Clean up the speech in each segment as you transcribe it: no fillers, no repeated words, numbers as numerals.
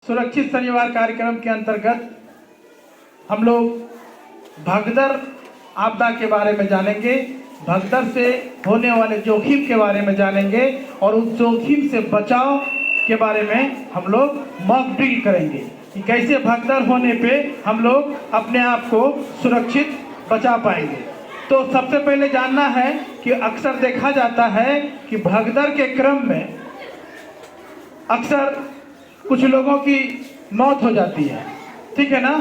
सुरक्षित शनिवार कार्यक्रम के अंतर्गत हम लोग भगदड़ आपदा के बारे में जानेंगे, भगदड़ से होने वाले जोखिम के बारे में जानेंगे और उस जोखिम से बचाव के बारे में हम लोग मॉक ड्रिल करेंगे कि कैसे भगदड़ होने पे हम लोग अपने आप को सुरक्षित बचा पाएंगे। तो सबसे पहले जानना है कि अक्सर देखा जाता है कि भगदड़ के क्रम में अक्सर कुछ लोगों की मौत हो जाती है, ठीक है ना।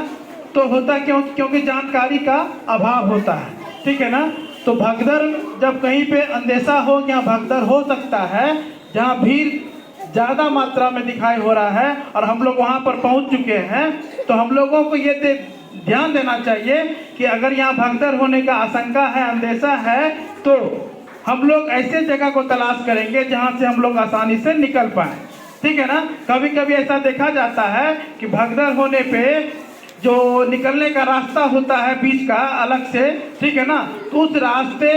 तो होता क्योंकि जानकारी का अभाव होता है, ठीक है ना। तो भगदड़ जब कहीं पे अंदेशा हो या भगदड़ हो सकता है जहाँ भीड़ ज़्यादा मात्रा में दिखाई हो रहा है और हम लोग वहाँ पर पहुँच चुके हैं, तो हम लोगों को ये ध्यान देना चाहिए कि अगर यहाँ भगदड़ होने का आशंका है, अंदेशा है, तो हम लोग ऐसे जगह को तलाश करेंगे जहाँ से हम लोग आसानी से निकल पाएँ, ठीक है ना। कभी कभी ऐसा देखा जाता है कि भगदड़ होने पे जो निकलने का रास्ता होता है बीच का अलग से, ठीक है ना, तो उस रास्ते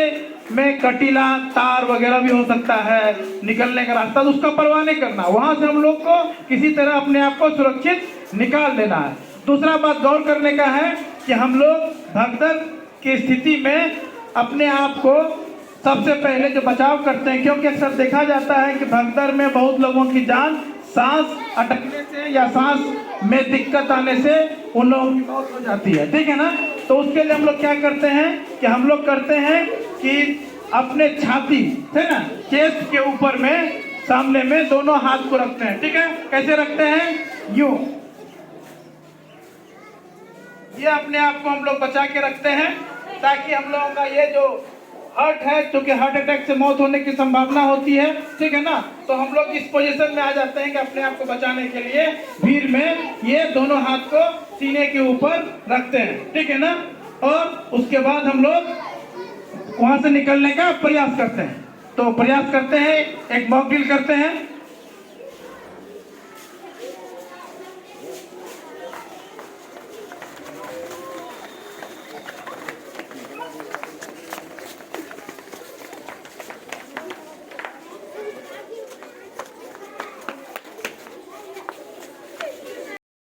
में कटीला तार वगैरह भी हो सकता है निकलने का रास्ता, तो उसका परवाह नहीं करना, वहां से हम लोग को किसी तरह अपने आप को सुरक्षित निकाल देना है। दूसरा बात गौर करने का है कि हम लोग भगदड़ की स्थिति में अपने आप को सबसे पहले जो बचाव करते हैं, क्योंकि अक्सर देखा जाता है कि भगदड़ में बहुत लोगों की जान सांस अटकने से या सांस में दिक्कत आने से उन लोगों की मौत हो जाती है, ठीक है ना। तो उसके लिए हम लोग क्या करते हैं कि हम लोग करते हैं कि अपने छाती है ना, चेस्ट के ऊपर में सामने में दोनों हाथ को रखते हैं, ठीक है। कैसे रखते हैं? यूं। ये अपने आप को हम लोग बचा के रखते हैं ताकि हम लोगों का ये जो हार्ट है, क्योंकि हार्ट अटैक से मौत होने की संभावना होती है, ठीक है ना। तो हम लोग इस पोजीशन में आ जाते हैं कि अपने आप को बचाने के लिए भीड़ में ये दोनों हाथ को सीने के ऊपर रखते हैं, ठीक है ना। और उसके बाद हम लोग वहां से निकलने का प्रयास करते हैं। तो प्रयास करते हैं, एक मॉक ड्रिल करते हैं।